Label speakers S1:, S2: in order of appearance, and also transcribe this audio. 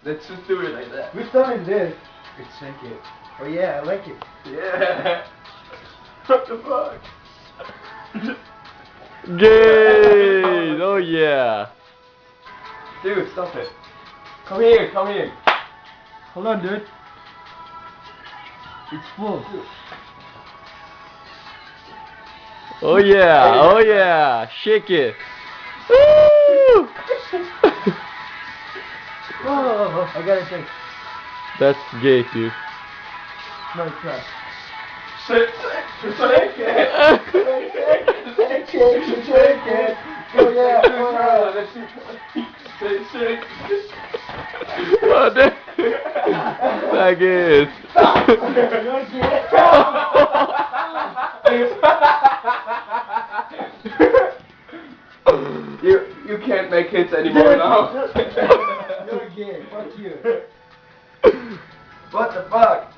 S1: Let's just do it like that.
S2: Which time is this?
S1: It's shake it.
S2: Oh yeah, I like it.
S1: Yeah. What the fuck?
S3: Gay! Oh yeah.
S1: Dude, stop it. Come here, come here.
S2: Hold on, dude. It's full.
S3: Oh yeah. Oh yeah. Shake it. Woo!
S2: Oh, I gotta take.
S3: That's gay, dude.
S2: No, it's not.
S1: Shake it. Shake it.
S2: Shake it. Oh yeah. Oh yeah.
S1: Let's do shake.
S3: What the? Faggot.
S1: You can't make hits anymore now.
S2: You're gay. Fuck you.
S1: What the fuck?